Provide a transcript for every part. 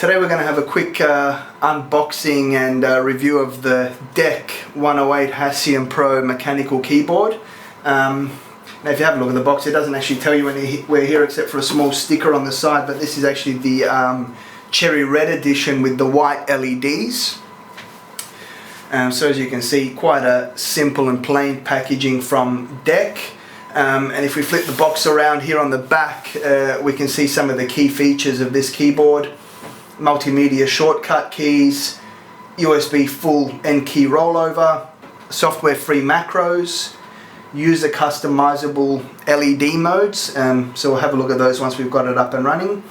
Today we're going to have a quick unboxing and review of the DEC 108 Hassium Pro mechanical keyboard. Now if you have a look at the box, it doesn't actually tell you anywhere here except for a small sticker on the side, but this is actually the cherry red edition with the white LEDs. So as you can see, quite a simple and plain packaging from DEC. And if we flip the box around here on the back, we can see some of the key features of this keyboard. Multimedia shortcut keys, USB full end key rollover, software free macros, user customizable LED modes, so we'll have a look at those once we've got it up and running.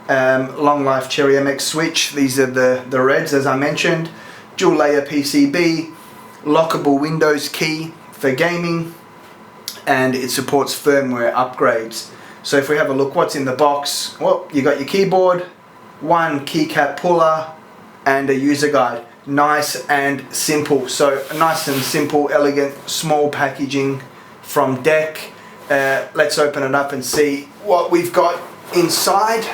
Long life Cherry MX switch, these are the reds as I mentioned, dual layer PCB, lockable Windows key for gaming, and it supports firmware upgrades. So if we have a look what's in the box, well, you got your keyboard, one keycap puller and a user guide. Nice and simple. So nice and simple, elegant, small packaging from DEC. Let's open it up and see what we've got inside.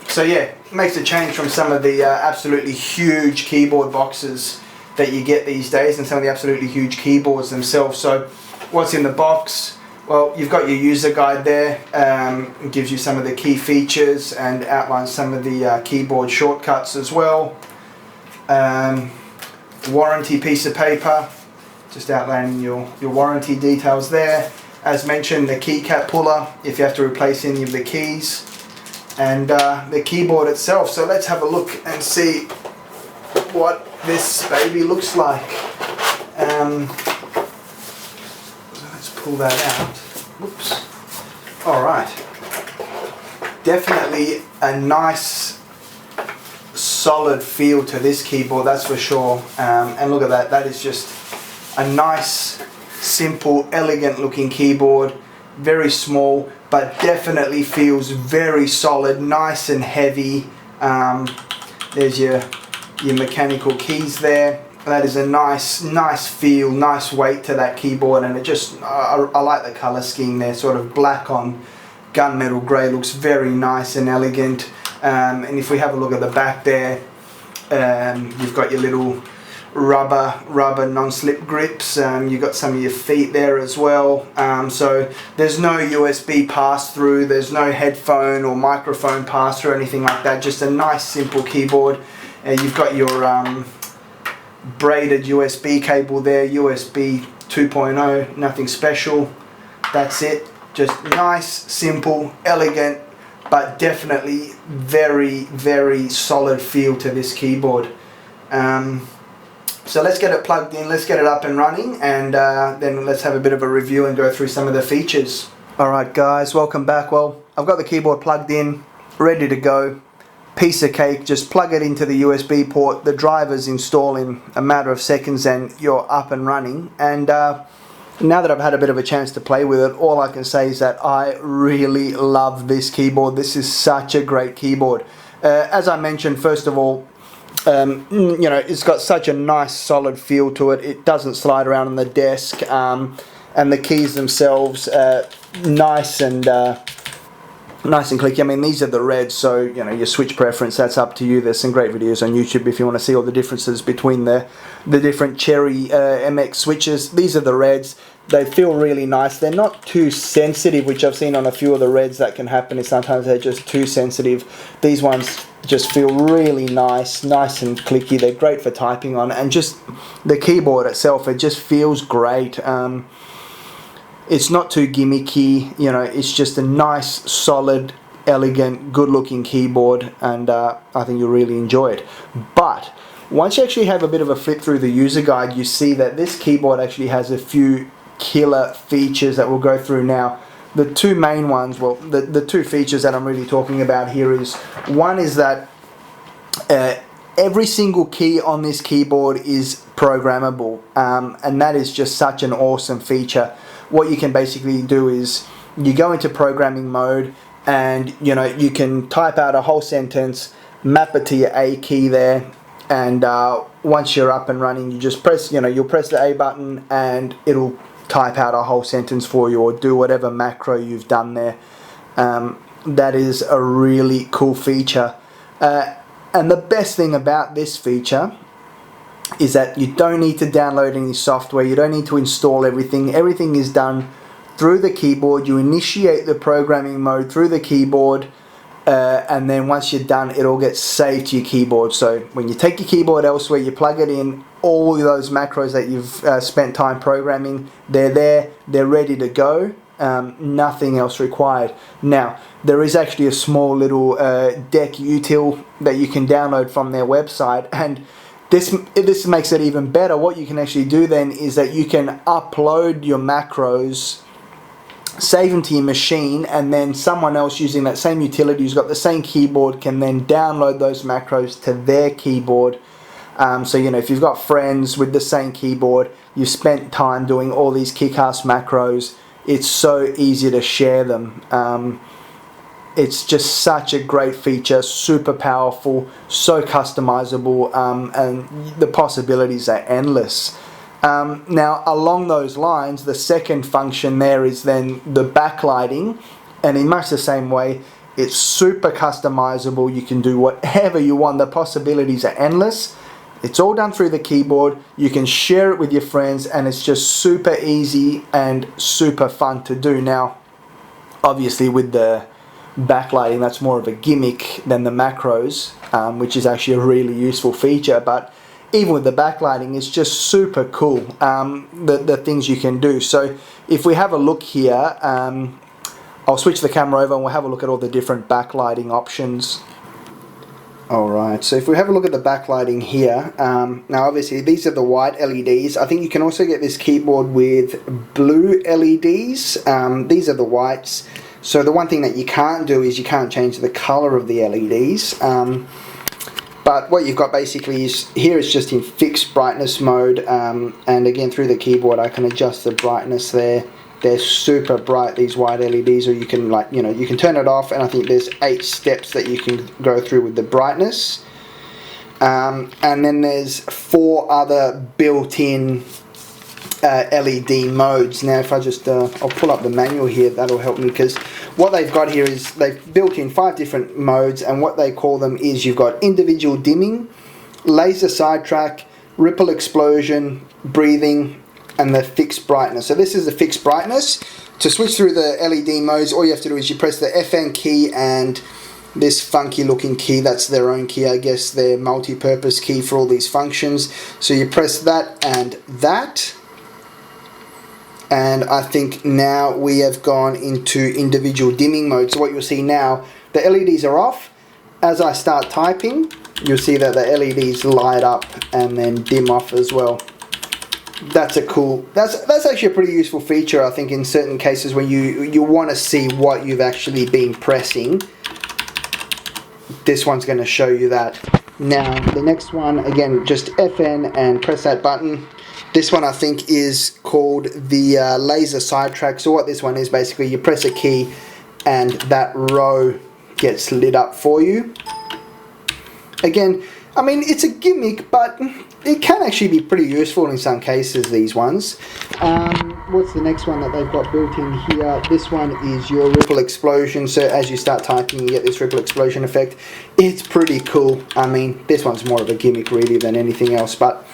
So yeah, makes a change from some of the absolutely huge keyboard boxes that you get these days and some of the absolutely huge keyboards themselves. So what's in the box? Well, you've got your user guide there. It gives you some of the key features and outlines some of the keyboard shortcuts as well. Warranty piece of paper, just outlining your warranty details there. As mentioned, the keycap puller if you have to replace any of the keys, and the keyboard itself. So let's have a look and see what this baby looks like. Pull that out. Whoops. Alright. Definitely a nice solid feel to this keyboard, that's for sure. And look at that, that is just a nice, simple, elegant looking keyboard. Very small, but definitely feels very solid, nice and heavy. There's your mechanical keys there. That is a nice feel, nice weight to that keyboard, and it just, I like the colour scheme there, sort of black on gunmetal grey, looks very nice and elegant. And if we have a look at the back there, you've got your little rubber non-slip grips, you've got some of your feet there as well. So there's no USB pass-through, there's no headphone or microphone pass-through or anything like that, just a nice simple keyboard. You've got your braided USB cable there, USB 2.0, nothing special, that's it. Just nice, simple, elegant, but definitely very solid feel to this keyboard. So let's get it plugged in, let's get it up and running, and then let's have a bit of a review and go through some of the features. Alright guys, welcome back. Well, I've got the keyboard plugged in, ready to go. Piece of cake, just plug it into the USB port, the drivers install in a matter of seconds and you're up and running. And now that I've had a bit of a chance to play with it, all I can say is that I really love this keyboard. This is such a great keyboard. As I mentioned, first of all, you know, it's got such a nice solid feel to it. It doesn't slide around on the desk, and the keys themselves nice and clicky. I mean, these are the reds, so you know, your switch preference, that's up to you. There's some great videos on YouTube if you want to see all the differences between the different Cherry MX switches. These are the reds. They feel really nice. They're not too sensitive, which I've seen on a few of the reds that can happen, is sometimes they're just too sensitive. These ones just feel really nice and clicky. They're great for typing on, and just the keyboard itself, it just feels great. It's not too gimmicky, you know, it's just a nice, solid, elegant, good-looking keyboard, and I think you'll really enjoy it. But once you actually have a bit of a flip through the user guide, you see that this keyboard actually has a few killer features that we'll go through now. The two main ones, well, the two features that I'm really talking about here is, one is that every single key on this keyboard is programmable, and that is just such an awesome feature. What you can basically do is you go into programming mode, and you know, you can type out a whole sentence, map it to your A key there, and once you're up and running, you just press, you know, you'll press the A button and it'll type out a whole sentence for you, or do whatever macro you've done there. that is a really cool feature. And the best thing about this feature is that you don't need to download any software, you don't need to install everything. Everything is done through the keyboard. You initiate the programming mode through the keyboard, and then once you're done, it all gets saved to your keyboard. So when you take your keyboard elsewhere, you plug it in, all those macros that you've spent time programming, they're there, they're ready to go. Nothing else required. Now, there is actually a small little deck util that you can download from their website, and this makes it even better. What you can actually do then is that you can upload your macros, save them to your machine, and then someone else using that same utility who's got the same keyboard can then download those macros to their keyboard. So you know, if you've got friends with the same keyboard, you've spent time doing all these kick-ass macros, it's so easy to share them. It's just such a great feature, super powerful, so customizable, and the possibilities are endless. Now, along those lines, the second function there is then the backlighting, and in much the same way, it's super customizable. You can do whatever you want. The possibilities are endless. It's all done through the keyboard. You can share it with your friends, and it's just super easy and super fun to do. Now, obviously with the backlighting, that's more of a gimmick than the macros, which is actually a really useful feature. But even with the backlighting, it's just super cool, the things you can do. So if we have a look here, I'll switch the camera over and we'll have a look at all the different backlighting options. Alright, so if we have a look at the backlighting here, now obviously these are the white LEDs. I think you can also get this keyboard with blue LEDs. These are the whites. So the one thing that you can't do is you can't change the color of the LEDs. But what you've got basically is, here is just in fixed brightness mode, and again through the keyboard I can adjust the brightness there. They're super bright, these white LEDs, or you can, like, you know, you can turn it off, and I think there's 8 steps that you can go through with the brightness. And then there's 4 other built-in LED modes. Now if I just, I'll pull up the manual here, that'll help me, because what they've got here is they've built in 5 different modes, and what they call them is you've got individual dimming, laser sidetrack, ripple explosion, breathing, and the fixed brightness. So this is the fixed brightness. To switch through the LED modes, all you have to do is you press the FN key and this funky looking key, that's their own key, I guess, their multi-purpose key for all these functions. So you press that and that, and I think now we have gone into individual dimming mode. So what you'll see now, the LEDs are off. As I start typing, you'll see that the LEDs light up and then dim off as well. That's a cool, that's actually a pretty useful feature, I think, in certain cases when you want to see what you've actually been pressing. This one's going to show you that. Now the next one, again, just FN and press that button. This one I think is called the laser sidetrack. So what this one is, basically you press a key and that row gets lit up for you. Again, I mean, it's a gimmick, but it can actually be pretty useful in some cases, these ones. What's the next one that they've got built in here? This one is your ripple explosion. So as you start typing, you get this ripple explosion effect. It's pretty cool. I mean, this one's more of a gimmick really than anything else, but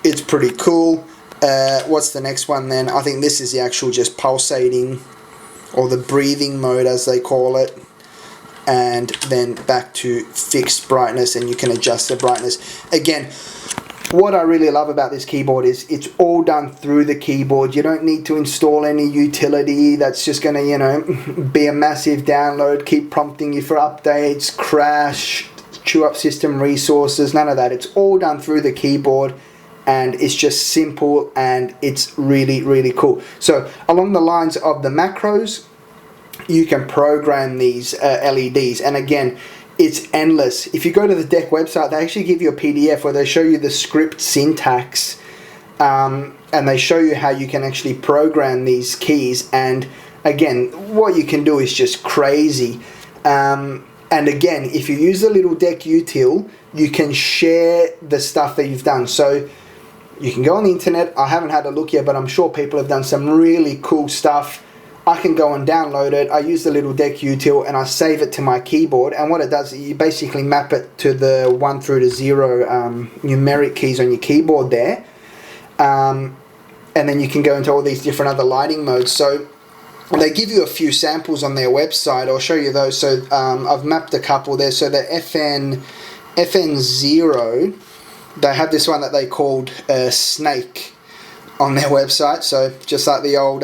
it's pretty cool. What's the next one then? I think this is the actual just pulsating, or the breathing mode as they call it. And then back to fixed brightness, and you can adjust the brightness. Again, what I really love about this keyboard is it's all done through the keyboard. You don't need to install any utility that's just going to, you know, be a massive download, keep prompting you for updates, crash, chew up system resources, none of that. It's all done through the keyboard, and it's just simple, and it's really, really cool. So along the lines of the macros, you can program these LEDs, and again, it's endless. If you go to the deck website, they actually give you a PDF where they show you the script syntax, and they show you how you can actually program these keys. And again, what you can do is just crazy. And again, if you use the little deck util, you can share the stuff that you've done. So you can go on the internet. I haven't had a look yet, but I'm sure people have done some really cool stuff I can go and download it. I use the little deck util and I save it to my keyboard, and what it does is you basically map it to the 1 through to 0 numeric keys on your keyboard there, and then you can go into all these different other lighting modes. So they give you a few samples on their website. I'll show you those. So I've mapped a couple there. So the FN0, they have this one that they called Snake on their website. So just like the old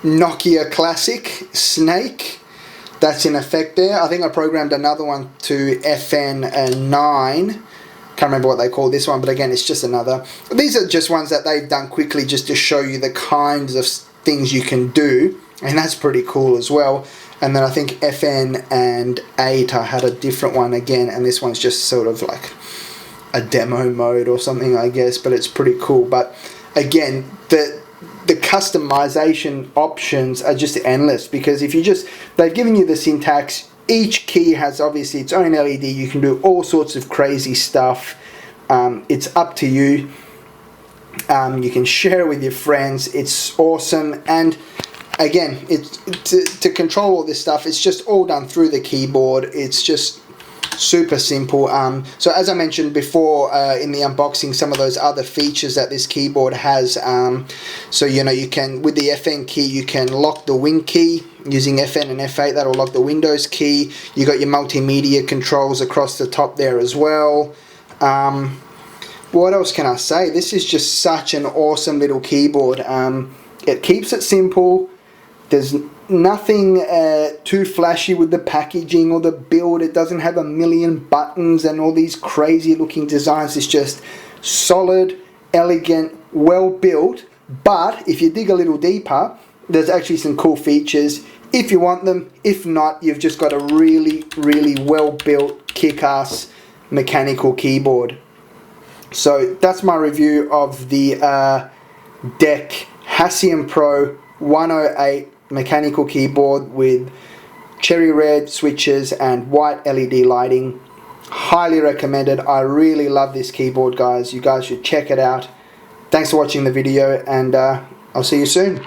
Nokia classic Snake, that's in effect there. I think I programmed another one to FN9. Can't remember what they call this one, but again, it's just another. These are just ones that they've done quickly just to show you the kinds of things you can do, and that's pretty cool as well. And then I think FN and 8, I had a different one again, and this one's just sort of like a demo mode or something, I guess, but it's pretty cool. But again, the customization options are just endless, because if you just, they've given you the syntax. Each key has obviously its own LED. You can do all sorts of crazy stuff. It's up to you. You can share it with your friends. It's awesome. And again, it's to control all this stuff, it's just all done through the keyboard. It's just super simple. So as I mentioned before in the unboxing, some of those other features that this keyboard has, so you know, you can, with the FN key, you can lock the Win key using FN and F8. That'll lock the Windows key. You got your multimedia controls across the top there as well. What else can I say? This is just such an awesome little keyboard. It keeps it simple. There's nothing too flashy with the packaging or the build. It doesn't have a million buttons and all these crazy looking designs. It's just solid, elegant, well built. But if you dig a little deeper, there's actually some cool features if you want them. If not, you've just got a really, really well built, kick-ass mechanical keyboard. So that's my review of the DEC Hassium Pro 108 mechanical keyboard with cherry red switches and white LED lighting. Highly recommended. I really love this keyboard, guys. You guys should check it out. Thanks for watching the video, and I'll see you soon.